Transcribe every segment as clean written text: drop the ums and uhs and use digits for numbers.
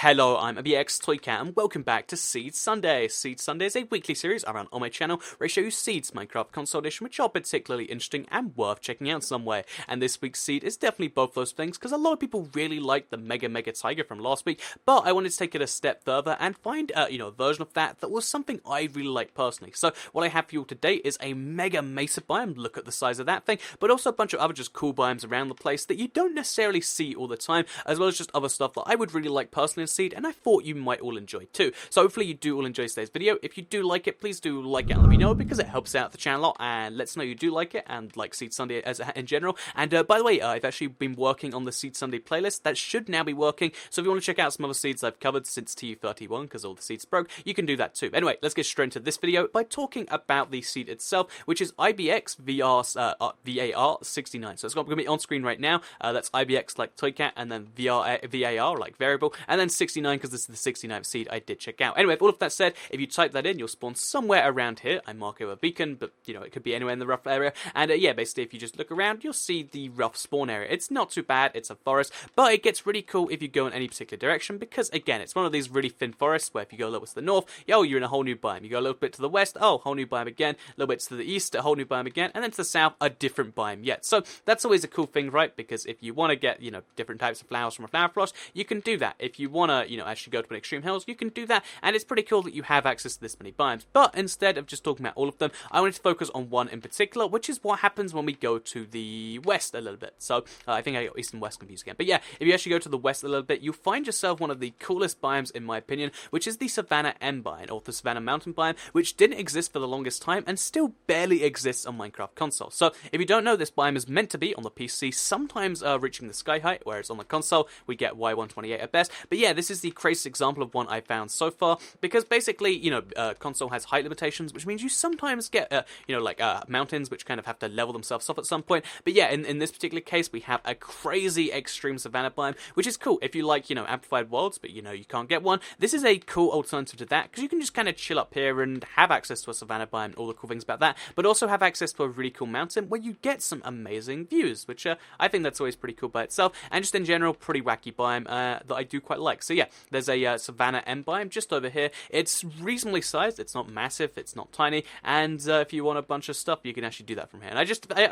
Hello, I'm ABX Toycat, and welcome back to Seed Sunday. Seed Sunday is a weekly series I run on my channel where I show you Seed's Minecraft console edition, which are particularly interesting and worth checking out some way. And this week's Seed is definitely both those things, because a lot of people really like the Mega Tiger from last week, but I wanted to take it a step further and find, a version of that was something I really like personally. So what I have for you all today is a Mega Mesa biome, look at the size of that thing, but also a bunch of other just cool biomes around the place that you don't necessarily see all the time, as well as just other stuff that I would really like personally in Seed, and I thought you might all enjoy too. So hopefully you do all enjoy today's video. If you do like it, please do like it and let me know, because it helps out the channel a lot and lets know you do like it and like Seed Sunday as in general. And by the way, I've actually been working on the Seed Sunday playlist that should now be working, so if you want to check out some other seeds I've covered since TU31, because all the seeds broke, you can do that too. Anyway, let's get straight into this video by talking about the seed itself, which is IBX VAR 69. So it's going to be on screen right now. That's IBX like Toycat, and then VAR like variable, and then 69 because this is the 69th seed I did check out. Anyway, with all of that said, if you type that in, you'll spawn somewhere around here. I mark over a beacon, but it could be anywhere in the rough area. And yeah, basically, if you just look around, you'll see the rough spawn area. It's not too bad. It's a forest, but it gets really cool if you go in any particular direction, because again, it's one of these really thin forests where if you go a little bit to the north, you're in a whole new biome. You go a little bit to the west, whole new biome again. A little bit to the east, a whole new biome again, and then to the south, a different biome yet. So that's always a cool thing, right? Because if you want to get different types of flowers from a flower forest, you can do that. If you want to actually go to an extreme hills, you can do that, and it's pretty cool that you have access to this many biomes. But instead of just talking about all of them, I wanted to focus on one in particular, which is what happens when we go to the west a little bit. So I think I got east and west confused again. But yeah, if you actually go to the west a little bit, you'll find yourself one of the coolest biomes in my opinion, which is the Savannah M biome, or the Savannah Mountain biome, which didn't exist for the longest time and still barely exists on Minecraft console. So if you don't know, this biome is meant to be on the PC, sometimes reaching the sky height, whereas on the console we get Y128 at best. But yeah, this is the craziest example of one I've found so far, because basically, console has height limitations, which means you sometimes get, mountains which kind of have to level themselves off at some point. But yeah, in this particular case, we have a crazy extreme savanna biome, which is cool if you like, amplified worlds, but you can't get one. This is a cool alternative to that, because you can just kind of chill up here and have access to a savanna biome, all the cool things about that, but also have access to a really cool mountain where you get some amazing views, which I think that's always pretty cool by itself, and just in general, pretty wacky biome that I do quite like. So yeah, there's a Savannah M biome just over here. It's reasonably sized, it's not massive, it's not tiny, and if you want a bunch of stuff, you can actually do that from here. And I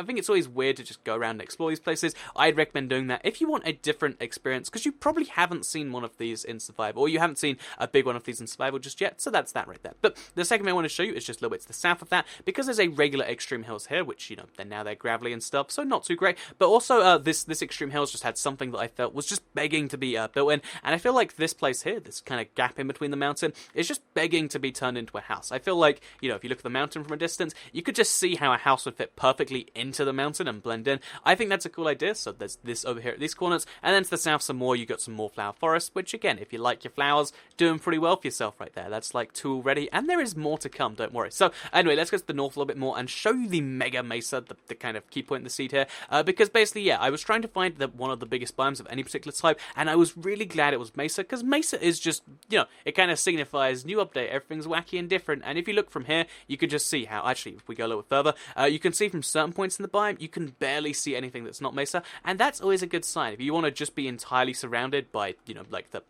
think it's always weird to just go around and explore these places. I'd recommend doing that if you want a different experience, because you probably haven't seen one of these in survival, or you haven't seen a big one of these in survival just yet, so that's that right there. But the second thing I want to show you is just a little bit to the south of that, because there's a regular extreme hills here, which, they're gravelly and stuff, so not too great, but also this extreme hills just had something that I felt was just begging to be built in, and I feel like this place here, this kind of gap in between the mountain, is just begging to be turned into a house. I feel like, if you look at the mountain from a distance, you could just see how a house would fit perfectly into the mountain and blend in. I think that's a cool idea. So there's this over here at these corners, and then to the south some more, you got some more flower forests, which again, if you like your flowers, doing pretty well for yourself right there. That's like 2 already, and there is more to come, don't worry. So anyway, let's go to the north a little bit more and show you the Mega Mesa, the kind of key point in the seed here, because basically, yeah, I was trying to find one of the biggest biomes of any particular type, and I was really glad it was Mesa, because Mesa is just, it kind of signifies new update, everything's wacky and different, and if you look from here, you can just see how, actually, if we go a little further, you can see from certain points in the biome, you can barely see anything that's not Mesa, and that's always a good sign. If you want to just be entirely surrounded by, like the,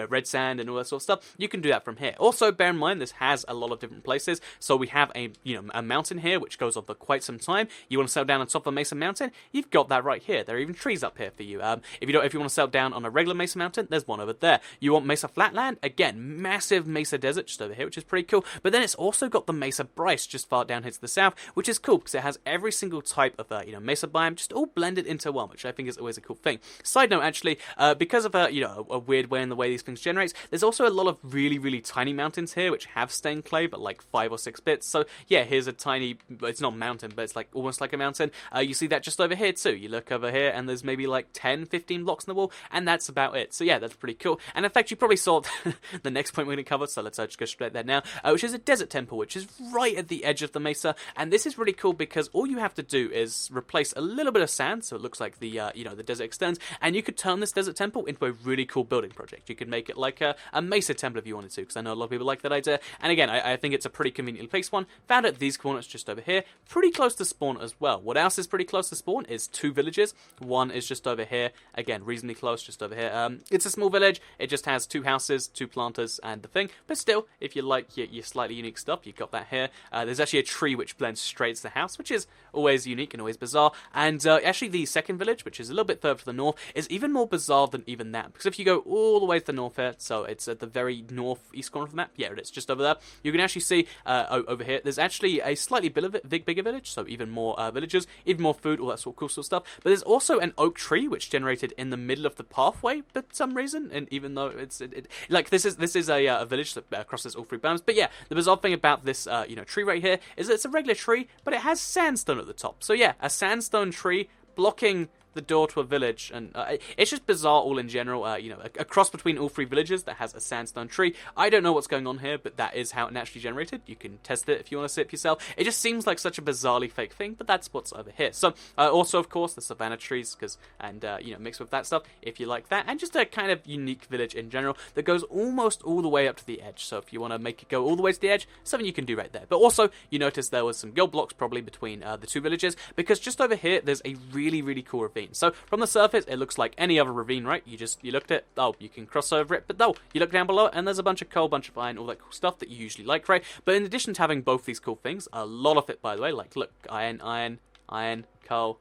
red sand and all that sort of stuff, you can do that from here. Also, bear in mind, this has a lot of different places, so we have a, a mountain here, which goes on for quite some time. You want to settle down on top of a Mesa mountain, you've got that right here. There are even trees up here for you. If you want to settle down on a regular Mesa mountain, there's one over there. You want Mesa flatland, again, massive Mesa desert just over here, which is pretty cool, but then it's also got the Mesa Bryce just far down here to the south, which is cool, because it has every single type of, Mesa biome just all blended into one, which I think is always a cool thing. Side note, actually, because of a weird way in the way these things generates, there's also a lot of really tiny mountains here, which have stained clay, but like 5 or 6 bits. So yeah, here's a tiny, it's not a mountain, but it's like almost like a mountain. You see that just over here too. You look over here, and there's maybe like 10, 15 blocks in the wall, and that's about it. So yeah, that's pretty cool. And in fact, you probably saw the next point we're going to cover, so let's just go straight there now, which is a desert temple, which is right at the edge of the mesa. And this is really cool because all you have to do is replace a little bit of sand, so it looks like the the desert extends, and you could turn this desert temple into a really cool building project. You could make it like a mesa temple if you wanted to, because I know a lot of people like that idea. And again, I think it's a pretty conveniently placed one. Found at these coordinates just over here, pretty close to spawn as well. What else is pretty close to spawn is 2 villages. One is just over here, again reasonably close, just over here. It's a small village. village. It just has 2 houses, 2 planters, and the thing. But still, if you like your slightly unique stuff, you've got that here. There's actually a tree which blends straight to the house, which is always unique and always bizarre. And actually the second village, which is a little bit further to the north, is even more bizarre than even that. Because if you go all the way to the north here, so it's at the very northeast corner of the map, yeah, it's just over there, you can actually see over here, there's actually a slightly bigger village, so even more villagers, even more food, all that sort of cool stuff. But there's also an oak tree, which generated in the middle of the pathway for some reason, and even though it's like this is a village that crosses all 3 biomes. But yeah, the bizarre thing about this tree right here is that it's a regular tree, but it has sandstone at the top. So yeah, a sandstone tree blocking the door to a village, and it's just bizarre all in general. A cross between all 3 villages that has a sandstone tree. I don't know what's going on here, but that is how it naturally generated. You can test it if you want to see it for yourself. It just seems like such a bizarrely fake thing, but that's what's over here. So also, of course, the savanna trees, mixed with that stuff if you like that, and just a kind of unique village in general that goes almost all the way up to the edge. So if you want to make it go all the way to the edge, something you can do right there. But also, you notice there was some guild blocks probably between the 2 villages, because just over here there's a really, really cool ravine. So from the surface, it looks like any other ravine, right? You looked at it, oh, you can cross over it, but no, you look down below, and there's a bunch of coal, bunch of iron, all that cool stuff that you usually like, right? But in addition to having both these cool things, a lot of it, by the way, like, look, iron, coal,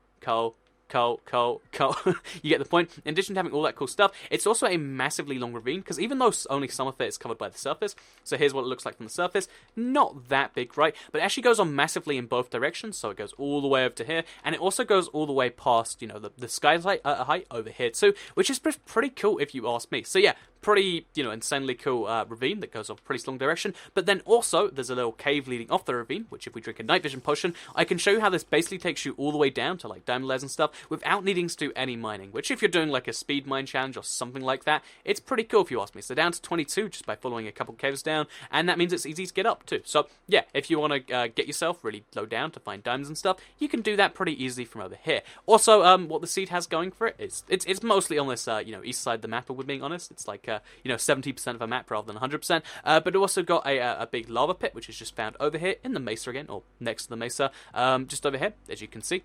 you get the point. In addition to having all that cool stuff, it's also a massively long ravine, because even though only some of it is covered by the surface, so here's what it looks like from the surface, not that big, right? But it actually goes on massively in both directions, so it goes all the way over to here, and it also goes all the way past, the skylight height over here too, which is pretty cool if you ask me. So yeah, pretty, insanely cool ravine that goes off a pretty long direction. But then also, there's a little cave leading off the ravine, which if we drink a night vision potion, I can show you how this basically takes you all the way down to like diamond layers and stuff without needing to do any mining, which if you're doing like a speed mine challenge or something like that, it's pretty cool if you ask me. So down to 22 just by following a couple caves down, and that means it's easy to get up too. So yeah, if you want to get yourself really low down to find diamonds and stuff, you can do that pretty easily from over here. Also, what the seed has going for it is it's mostly on this east side of the map, if we're being honest. It's like 70% of a map rather than 100%. But it also got a big lava pit, which is just found over here in the mesa again, or next to the mesa, just over here, as you can see.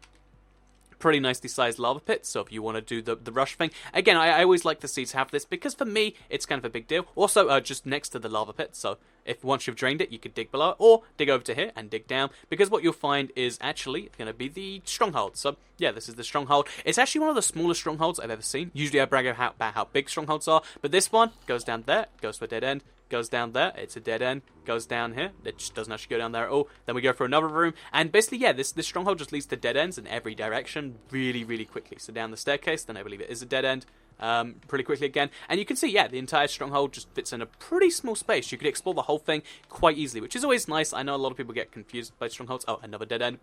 Pretty nicely sized lava pit, so if you want to do the rush thing, again, I always like the seeds to have this, because for me, it's kind of a big deal. Also, just next to the lava pit, so if once you've drained it, you could dig below it, or dig over to here and dig down, because what you'll find is actually going to be the stronghold. So yeah, this is the stronghold. It's actually one of the smallest strongholds I've ever seen. Usually I brag about how big strongholds are, but this one goes down there, goes to a dead end, goes down there, it's a dead end, goes down here, it just doesn't actually go down there at all. Then we go for another room, and basically, yeah, this stronghold just leads to dead ends in every direction really, really quickly. So down the staircase, then I believe it is a dead end, pretty quickly again. And you can see, yeah, the entire stronghold just fits in a pretty small space. You could explore the whole thing quite easily, which is always nice. I know a lot of people get confused by strongholds. Oh, another dead end.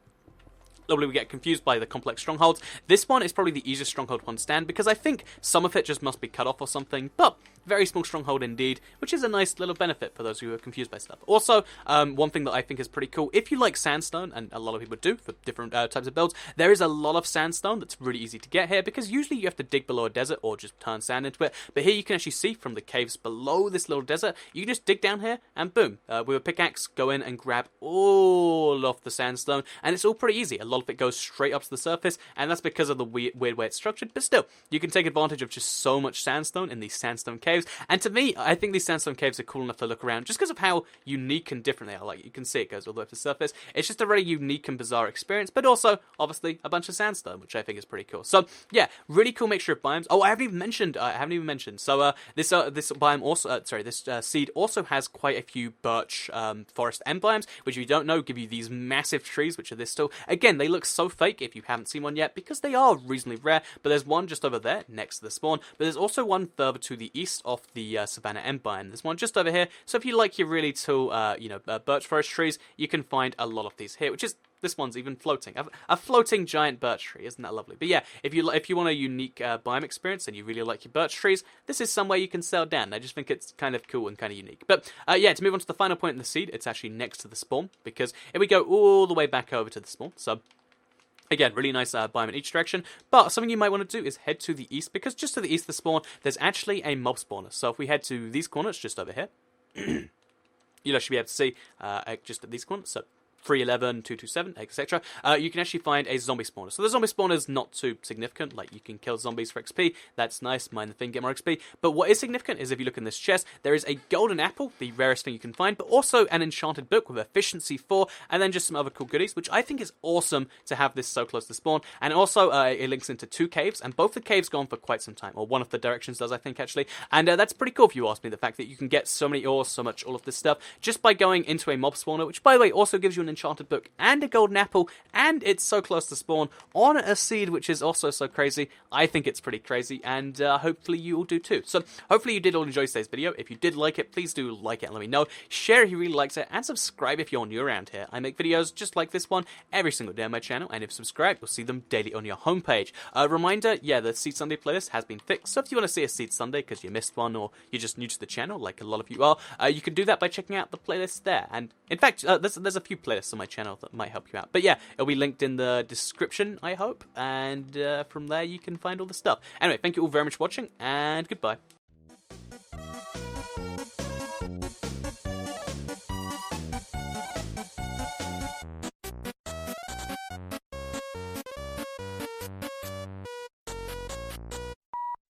Lovely, we get confused by the complex strongholds. This one is probably the easiest stronghold to understand, because I think some of it just must be cut off or something, but very small stronghold indeed, which is a nice little benefit for those who are confused by stuff. Also, one thing that I think is pretty cool, if you like sandstone, and a lot of people do for different types of builds, there is a lot of sandstone that's really easy to get here, because usually you have to dig below a desert or just turn sand into it, but here you can actually see from the caves below this little desert, you can just dig down here, and boom, with a pickaxe, go in and grab all of the sandstone, and it's all pretty easy. A lot of it goes straight up to the surface, and that's because of the weird way it's structured, but still, you can take advantage of just so much sandstone in these sandstone caves. And to me, I think these sandstone caves are cool enough to look around just because of how unique and different they are. Like, you can see it goes all the way up to the surface. It's just a really unique and bizarre experience, but also, obviously, a bunch of sandstone, which I think is pretty cool. So, yeah, really cool mixture of biomes. Oh, I haven't even mentioned. So, this biome also, this seed also has quite a few birch forest end biomes, which if you don't know, give you these massive trees, which are this tall. Again, they look so fake if you haven't seen one yet, because they are reasonably rare, but there's one just over there, next to the spawn, but there's also one further to the east of the Savannah End biome. There's one just over here, so if you like your really tall, birch forest trees, you can find a lot of these here, which is, this one's even floating. A floating giant birch tree, isn't that lovely? But yeah, if you want a unique biome experience and you really like your birch trees, this is somewhere you can settle down. I just think it's kind of cool and kind of unique. But yeah, to move on to the final point in the seed, it's actually next to the spawn, because if we go all the way back over to the spawn, so again, really nice biome in each direction, but something you might want to do is head to the east, because just to the east of the spawn, there's actually a mob spawner. So if we head to these corners, just over here, you'll actually be able to see just at these corners. So 311, 227, etc., you can actually find a zombie spawner. So the zombie spawner is not too significant. Like, you can kill zombies for XP. That's nice. Mine the thing, get more XP. But what is significant is if you look in this chest, there is a golden apple, the rarest thing you can find, but also an enchanted book with efficiency 4, and then just some other cool goodies, which I think is awesome to have this so close to spawn. And also, it links into 2 caves, and both the caves go on for quite some time, or one of the directions does, I think, actually. And that's pretty cool if you ask me, the fact that you can get so many ores, so much, all of this stuff, just by going into a mob spawner, which, by the way, also gives you an enchanted book and a golden apple, and it's so close to spawn on a seed, which is also so crazy. I think it's pretty crazy, and hopefully you all do too. So hopefully you did all enjoy today's video. If you did like it, please do like it and let me know. Share if you really liked it, and subscribe if you're new around here. I make videos just like this one every single day on my channel, and if subscribed, you'll see them daily on your homepage. Reminder, yeah, the Seed Sunday playlist has been fixed, so if you want to see a Seed Sunday because you missed one, or you're just new to the channel, like a lot of you are, you can do that by checking out the playlist there. And in fact, there's a few playlists on my channel that might help you out. But yeah, it'll be linked in the description, I hope, and from there you can find all the stuff. Anyway, thank you all very much for watching, and goodbye.